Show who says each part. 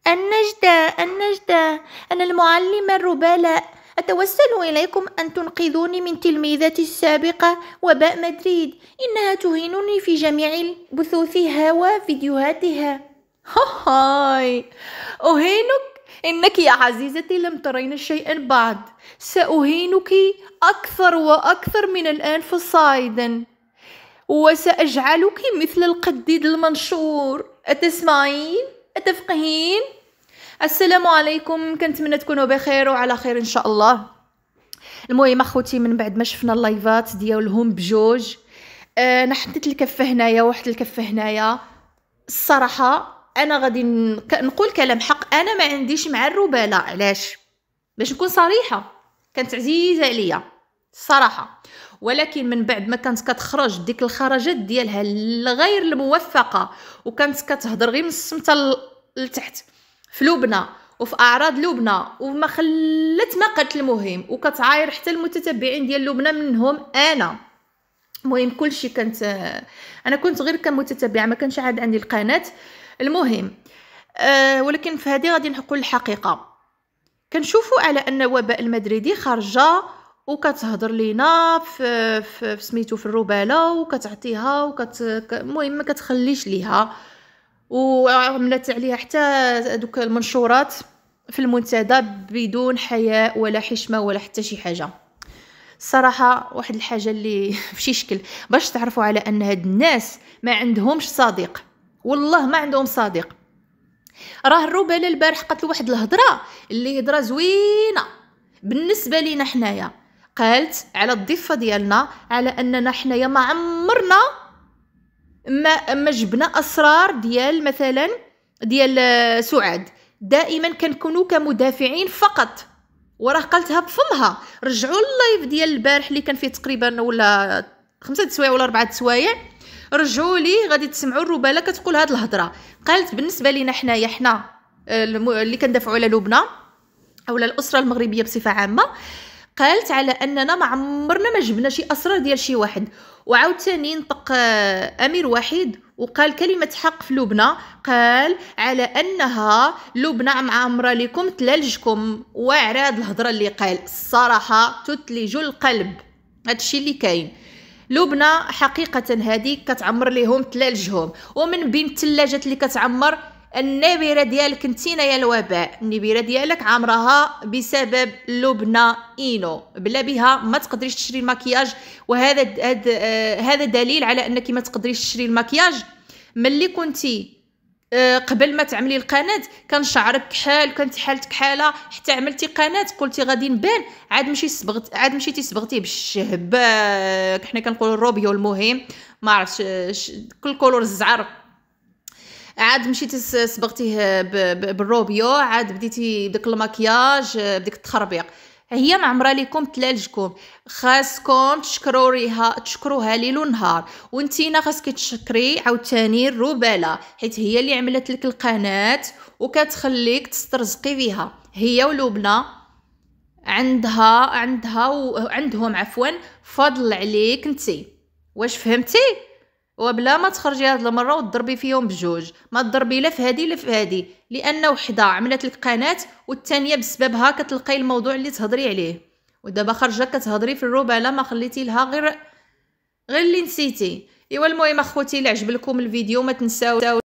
Speaker 1: النجدة، أنا المعلمة الربالة، أتوسل إليكم أن تنقذوني من تلميذتي السابقة وباء مدريد، إنها تهينني في جميع بثوثها وفيديوهاتها. هاي أهينك؟ إنك يا عزيزتي لم ترين شيئا بعد، سأهينك أكثر وأكثر من الآن فصاعدا، وسأجعلك مثل القديد المنشور. أتسمعين؟ أتفقهين؟ السلام عليكم، كنتمنى تكونوا بخير وعلى خير ان شاء الله. المهم اخوتي، من بعد ما شفنا اللايفات ديالهم بجوج، انا حطيت الكفه هنايا وواحد الكفه هنايا. الصراحه انا غادي نقول كلام حق، انا ما عنديش مع الرباله. علاش؟ باش نكون صريحه، كانت عزيزه عليا الصراحه، ولكن من بعد ما كانت كتخرج ديك الخرجات ديالها الغير الموفقه، وكانت كتهضر غير من السمته لتحت في لبنى وفي اعراض لبنى وما خلت ما قالت المهم، وكتعاير حتى المتتبعين ديال لبنى منهم انا. المهم كلشي انا كنت غير كمتتبعه، ما كانش عاد عندي القناه. المهم ولكن في هذه غادي نقول الحقيقه. كنشوفوا على ان وباء المدريدي خارجه وكتهضر لينا في سميتو في الرباله، وكتعطيها المهم ما كتخليش ليها، وعملت عليها حتى دوك المنشورات في المنتدى بدون حياء ولا حشمه ولا حتى شي حاجه. الصراحه واحد الحاجه اللي بشي شكل باش تعرفوا على ان هاد الناس ما عندهمش صديق، والله ما عندهم صديق. راه الرباله البارح قالت له واحد الهضره اللي هضره زوينه بالنسبه لينا حنايا. قالت على الضفه ديالنا على اننا حنايا ما عمرنا ما جبنا اسرار ديال مثلا ديال سعاد، دائما كنكونوا كمدافعين فقط. وراه قالتها بفمها. رجعوا اللايف ديال البارح اللي كان فيه تقريبا ولا 5 سوايع ولا 4 سوايع، رجعوا لي غادي تسمعوا الرباله كتقول هاد الهضره. قالت بالنسبه لينا حنا اللي كندافعوا على لبنى اولا الاسره المغربيه بصفه عامه، قالت على اننا ما عمرنا ما جبنا شي اسرار ديال شي واحد. وعاوتاني نطق امير وحيد وقال كلمه حق في لبنى، قال على انها لبنى معمره لكم تلالجكم. واعر هاد الهضره اللي قال الصراحه تثلج القلب. هادشي اللي كاين. لبنى حقيقه هذه كتعمر ليهم تلالجهم، ومن بين الثلاجات اللي كتعمر النبيره ديالك انتينا يا الوباء. النبيره ديالك عامراها بسبب لبنى اينو، بلا بها ما تقدريش تشري المكياج. وهذا هذا دليل على انك ما تقدريش تشري المكياج. ملي كنتي قبل ما تعملي القناه كان شعرك كحال، كانت حالتك حاله، حتى عملتي قناه قلتي غادي نبان، عاد مشيتي صبغتيه بالشهب، حنا كنقولوا الروبيو. المهم ما عرفتش كل كولور الزعر، عاد مشيتي صبغتيه بالروبيو، عاد بديتي بداك المكياج بديك التخربيق. هي معمره لكم تلالجكم، خاصكم تشكروها ليل ونهار. وانتينا خاصك تشكري عاوتاني الرباله، حيت هي اللي عملت لك القناه وكتخليك تسترزقي بها. هي ولبنى عندهم عفوا فضل عليك انتي. واش فهمتي؟ وبلا ما تخرجي هاد المره وتضربي فيهم بجوج، ما تضربي لا في هادي لا في هادي، لان وحده عملت لك قناه والثانيه بسببها كتلقاي الموضوع اللي تهضري عليه. ودابا خارجه كتهضري في الرباله، ما خليتي لها غير اللي نسيتي. ايوا المهم اخوتي، اللي عجب لكم الفيديو ما تنساو